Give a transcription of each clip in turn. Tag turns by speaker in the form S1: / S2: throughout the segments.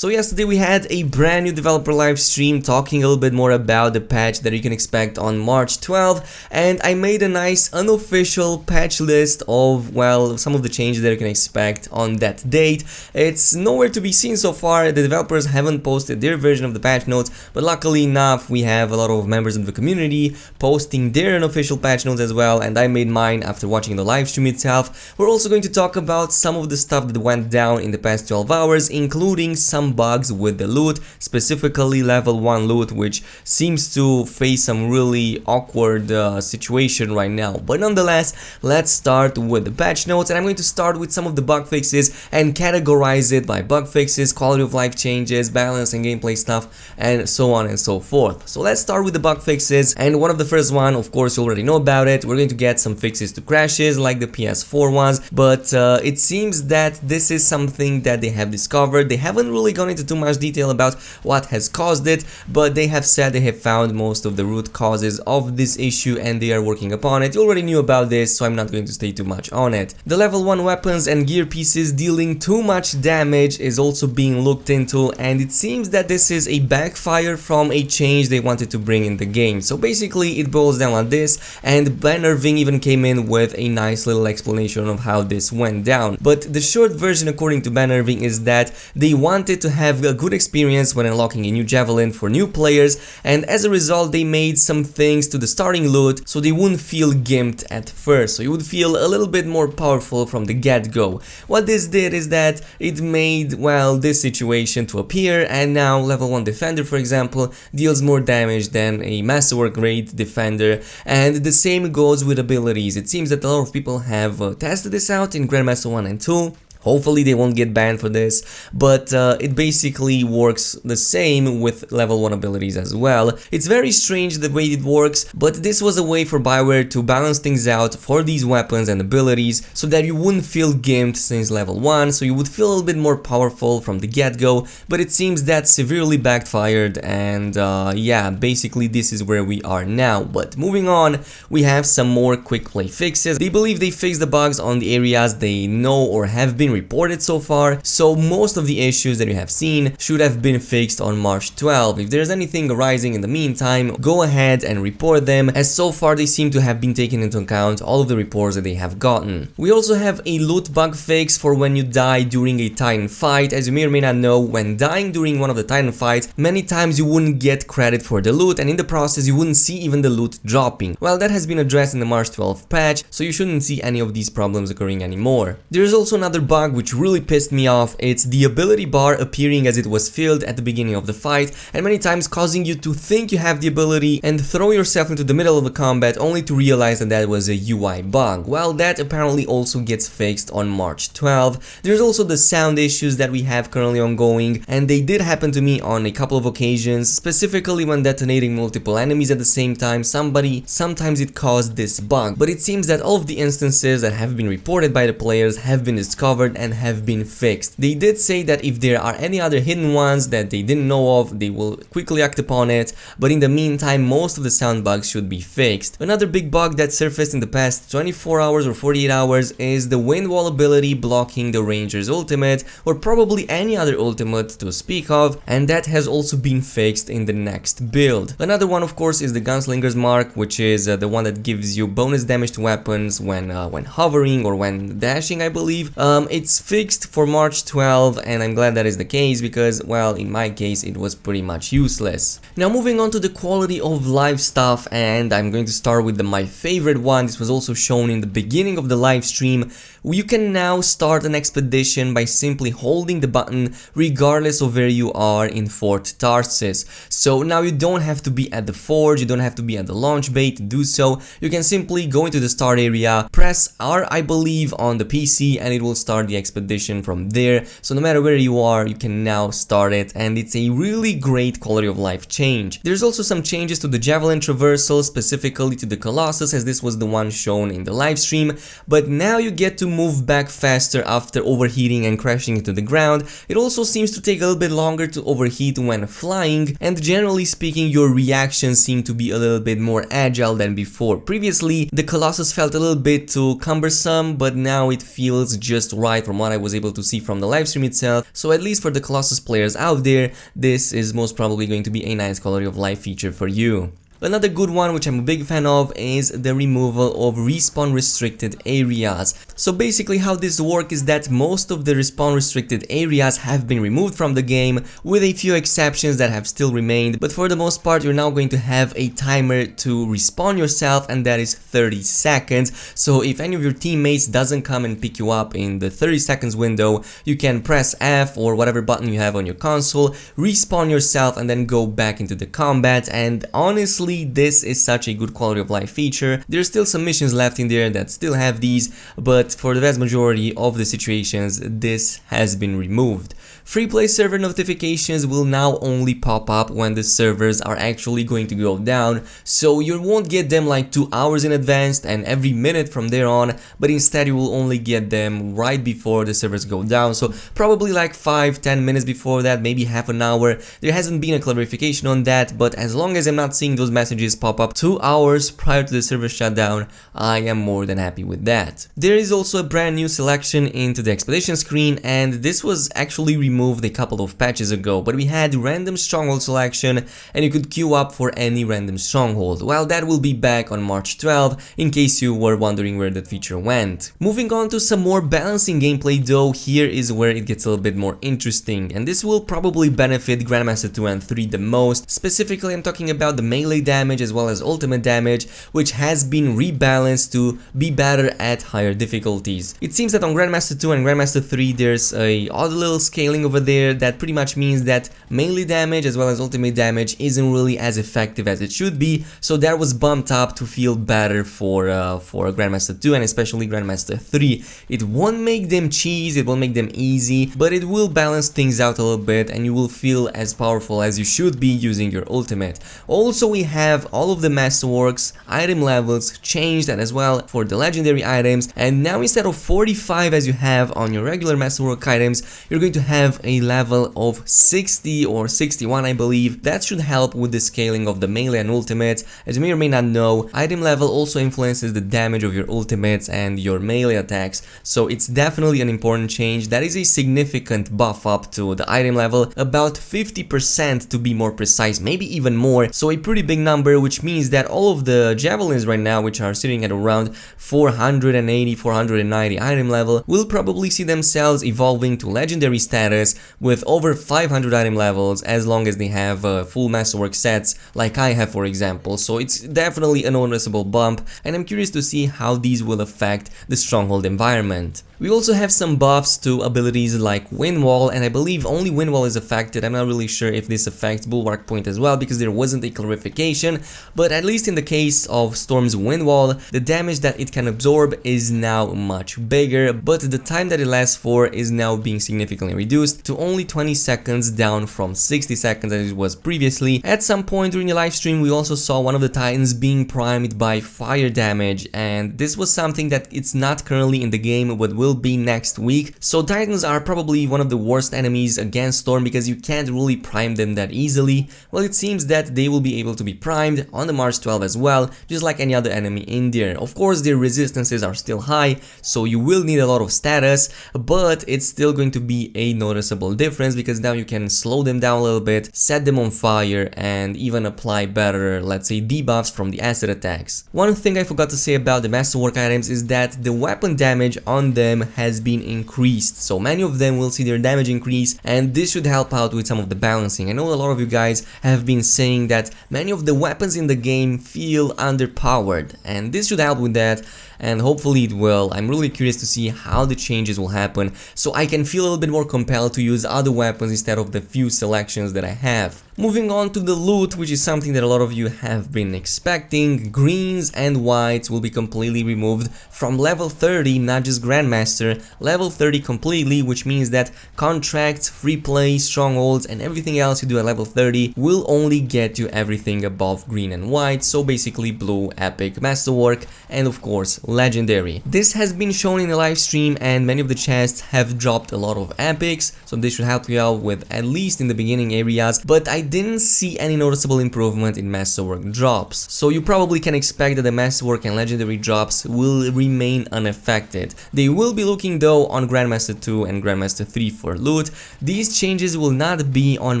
S1: So yesterday we had a brand new developer live stream talking a little bit more about the patch that you can expect on March 12th, and I made a nice unofficial patch list of, well, some of the changes that you can expect on that date. It's nowhere to be seen so far. The developers haven't posted their version of the patch notes, but luckily enough we have a lot of members of the community posting their unofficial patch notes as well, and I made mine after watching the live stream itself. We're also going to talk about some of the stuff that went down in the past 12 hours, including some bugs with the loot, specifically level 1 loot, which seems to face some really awkward situation right now. But nonetheless, let's start with the patch notes, and I'm going to start with some of the bug fixes and categorize it by bug fixes, quality of life changes, balance and gameplay stuff, and so on and so forth. So let's start with the bug fixes, and one of the first one, of course, you already know about it. We're going to get some fixes to crashes like the PS4 ones, but it seems that this is something that they have discovered. They haven't really gone into too much detail about what has caused it, but they have said they have found most of the root causes of this issue and they are working upon it. You already knew about this, so I'm not going to stay too much on it. The level 1 weapons and gear pieces dealing too much damage is also being looked into, and it seems that this is a backfire from a change they wanted to bring in the game. So basically it boils down on this, and Ben Irving even came in with a nice little explanation of how this went down. But the short version, according to Ben Irving, is that they wanted to have a good experience when unlocking a new javelin for new players, and as a result they made some things to the starting loot so they wouldn't feel gimped at first, so you would feel a little bit more powerful from the get-go. What this did is that it made, well, this situation to appear, and now level 1 defender, for example, deals more damage than a masterwork grade defender, and the same goes with abilities. It seems that a lot of people have tested this out in Grandmaster 1 and 2. Hopefully they won't get banned for this, but it basically works the same with level 1 abilities as well. It's very strange the way it works, but this was a way for Bioware to balance things out for these weapons and abilities so that you wouldn't feel gimped since level 1, so you would feel a little bit more powerful from the get-go, but it seems that severely backfired, and yeah, basically this is where we are now. But moving on, we have some more quick play fixes. They believe they fixed the bugs on the areas they know or have been reported so far, so most of the issues that you have seen should have been fixed on March 12. If there's anything arising in the meantime, go ahead and report them, as so far they seem to have been taken into account all of the reports that they have gotten. We also have a loot bug fix for when you die during a Titan fight. As you may or may not know, when dying during one of the Titan fights, many times you wouldn't get credit for the loot, and in the process you wouldn't see even the loot dropping. Well, that has been addressed in the March 12 patch, so you shouldn't see any of these problems occurring anymore. There's also another bug which really pissed me off. It's the ability bar appearing as it was filled at the beginning of the fight, and many times causing you to think you have the ability and throw yourself into the middle of the combat only to realize that that was a UI bug. Well, that apparently also gets fixed on March 12. There's also the sound issues that we have currently ongoing, and they did happen to me on a couple of occasions, specifically when detonating multiple enemies at the same time. Sometimes it caused this bug, but it seems that all of the instances that have been reported by the players have been discovered and have been fixed. They did say that if there are any other hidden ones that they didn't know of, they will quickly act upon it, but in the meantime most of the sound bugs should be fixed. Another big bug that surfaced in the past 24 hours or 48 hours is the wind wall ability blocking the Ranger's ultimate, or probably any other ultimate to speak of, and that has also been fixed in the next build. Another one, of course, is the Gunslinger's Mark, which is the one that gives you bonus damage to weapons when hovering or when dashing, I believe. It's fixed for March 12, and I'm glad that is the case because, well, in my case it was pretty much useless. Now moving on to the quality of life stuff, and I'm going to start with my favorite one. This was also shown in the beginning of the live stream. You can now start an expedition by simply holding the button regardless of where you are in Fort Tarsis. So now you don't have to be at the forge, you don't have to be at the launch bay to do so. You can simply go into the start area, press R, I believe, on the PC, and it will start the expedition from there. So no matter where you are, you can now start it, and it's a really great quality of life change. There's also some changes to the javelin traversal, specifically to the Colossus, as this was the one shown in the live stream, but now you get to move back faster after overheating and crashing into the ground. It also seems to take a little bit longer to overheat when flying, and generally speaking your reactions seem to be a little bit more agile than before. Previously the Colossus felt a little bit too cumbersome, but now it feels just right right from what I was able to see from the livestream itself. So at least for the Colossus players out there, this is most probably going to be a nice quality of life feature for you. Another good one, which I'm a big fan of, is the removal of respawn restricted areas. So basically how this works is that most of the respawn restricted areas have been removed from the game, with a few exceptions that have still remained, but for the most part you're now going to have a timer to respawn yourself, and that is 30 seconds. So if any of your teammates doesn't come and pick you up in the 30 seconds window, you can press F or whatever button you have on your console, respawn yourself, and then go back into the combat. And honestly, this is such a good quality of life feature. There's still some missions left in there that still have these, but for the vast majority of the situations, this has been removed. Free play server notifications will now only pop up when the servers are actually going to go down, so you won't get them like 2 hours in advance and every minute from there on, but instead you will only get them right before the servers go down, so probably like 5-10 minutes before that, maybe half an hour. There hasn't been a clarification on that, but as long as I'm not seeing those messages pop up 2 hours prior to the server shutdown, I am more than happy with that. There is also a brand new selection into the expedition screen, and this was actually removed a couple of patches ago, but we had random stronghold selection and you could queue up for any random stronghold. Well, that will be back on March 12, in case you were wondering where that feature went. Moving on to some more balancing gameplay though, here is where it gets a little bit more interesting, and this will probably benefit Grandmaster 2 and 3 the most. Specifically, I'm talking about the melee damage as well as ultimate damage, which has been rebalanced to be better at higher difficulties. It seems that on Grandmaster 2 and Grandmaster 3 there's a odd little scaling over there that pretty much means that melee damage as well as ultimate damage isn't really as effective as it should be, so that was bumped up to feel better for Grandmaster 2 and especially Grandmaster 3. It won't make them cheese, it won't make them easy, but it will balance things out a little bit and you will feel as powerful as you should be using your ultimate. Also, we have all of the masterworks, item levels changed as well for the legendary items, and now instead of 45 as you have on your regular masterwork items, you're going to have a level of 60 or 61, I believe. That should help with the scaling of the melee and ultimates. As you may or may not know, item level also influences the damage of your ultimates and your melee attacks, so it's definitely an important change. That is a significant buff up to the item level, about 50% to be more precise, maybe even more, so a pretty big number, which means that all of the javelins right now, which are sitting at around 480, 490 item level, will probably see themselves evolving to legendary status with over 500 item levels, as long as they have full masterwork sets like I have, for example. So it's definitely a noticeable bump, and I'm curious to see how these will affect the stronghold environment. We also have some buffs to abilities like Wind Wall, and I believe only Wind Wall is affected. I'm not really sure if this affects Bulwark Point as well, because there wasn't a clarification, but at least in the case of Storm's Wind Wall, the damage that it can absorb is now much bigger, but the time that it lasts for is now being significantly reduced to only 20 seconds, down from 60 seconds as it was previously. At some point during the live stream, we also saw one of the Titans being primed by fire damage, and this was something that it's not currently in the game but will be next week. So Titans are probably one of the worst enemies against Storm because you can't really prime them that easily. Well, it seems that they will be able to be primed on the March 12 as well, just like any other enemy in there. Of course, their resistances are still high, so you will need a lot of status, but it's still going to be a noticeable difference because now you can slow them down a little bit, set them on fire, and even apply better, let's say, debuffs from the acid attacks. One thing I forgot to say about the masterwork items is that the weapon damage on them has been increased, so many of them will see their damage increase, and this should help out with some of the balancing. I know a lot of you guys have been saying that many of the weapons in the game feel underpowered, and this should help with that, and hopefully it will. I'm really curious to see how the changes will happen, so I can feel a little bit more compelled to use other weapons instead of the few selections that I have. Moving on to the loot, which is something that a lot of you have been expecting, greens and whites will be completely removed from level 30, not just Grandmaster, level 30 completely, which means that contracts, free play, strongholds, and everything else you do at level 30 will only get you everything above green and white, so basically blue, epic, masterwork, and of course legendary. This has been shown in the live stream, and many of the chests have dropped a lot of epics, so this should help you out with at least in the beginning areas, but I didn't see any noticeable improvement in masterwork drops. So you probably can expect that the masterwork and legendary drops will remain unaffected. They will be looking though on Grandmaster 2 and Grandmaster 3 for loot. These changes will not be on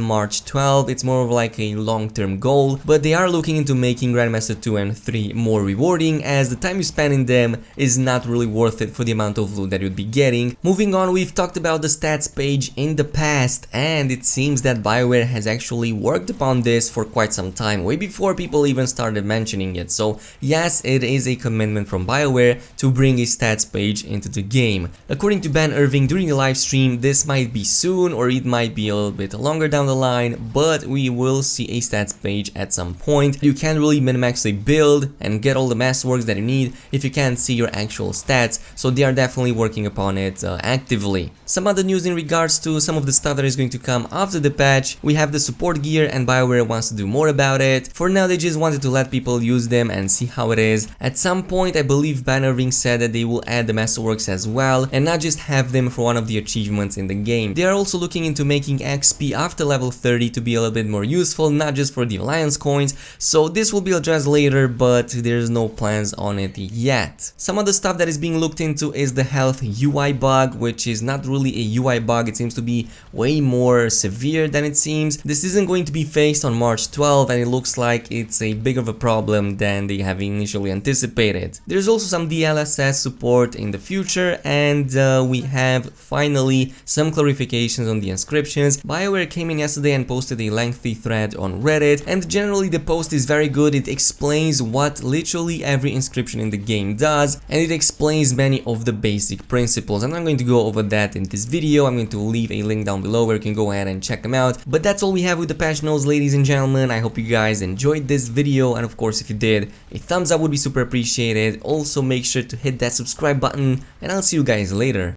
S1: March 12, it's more of like a long-term goal, but they are looking into making Grandmaster 2 and 3 more rewarding, as the time you spend in them is not really worth it for the amount of loot that you'd be getting. Moving on, we've talked about the stats page in the past, and it seems that Bioware has actually worked upon this for quite some time, way before people even started mentioning it. So yes, it is a commitment from Bioware to bring a stats page into the game. According to Ben Irving during the live stream, this might be soon or it might be a little bit longer down the line, but we will see a stats page at some point. You can't really min-max a build and get all the masterworks that you need if you can't see your actual stats, so they are definitely working upon it actively. Some other news in regards to some of the stuff that is going to come after the patch: we have the support gear, and Bioware wants to do more about it. For now, they just wanted to let people use them and see how it is. At some point, I believe Ben Irving said that they will add the masterworks as well, and not just have them for one of the achievements in the game. They are also looking into making XP after level 30 to be a little bit more useful, not just for the Alliance coins, so this will be addressed later, but there's no plans on it yet. Some other stuff that is being looked into is the health UI bug, which is not really a UI bug, it seems to be way more severe than it seems. This isn't going to be faced on March 12, and it looks like it's a bigger of a problem than they have initially anticipated. There's also some DLSS support in the future, and we have finally some clarifications on the inscriptions. Bioware came in yesterday and posted a lengthy thread on Reddit, and generally the post is very good. It explains what literally every inscription in the game does, and it explains many of the basic principles. I'm not going to go over that in this video. I'm going to leave a link down below where you can go ahead and check them out. But that's all we have with the patch notes, ladies and gentlemen. I hope you guys enjoyed this video, and of course if you did, a thumbs up would be super appreciated. Also make sure to hit that subscribe button, and I'll see you guys later.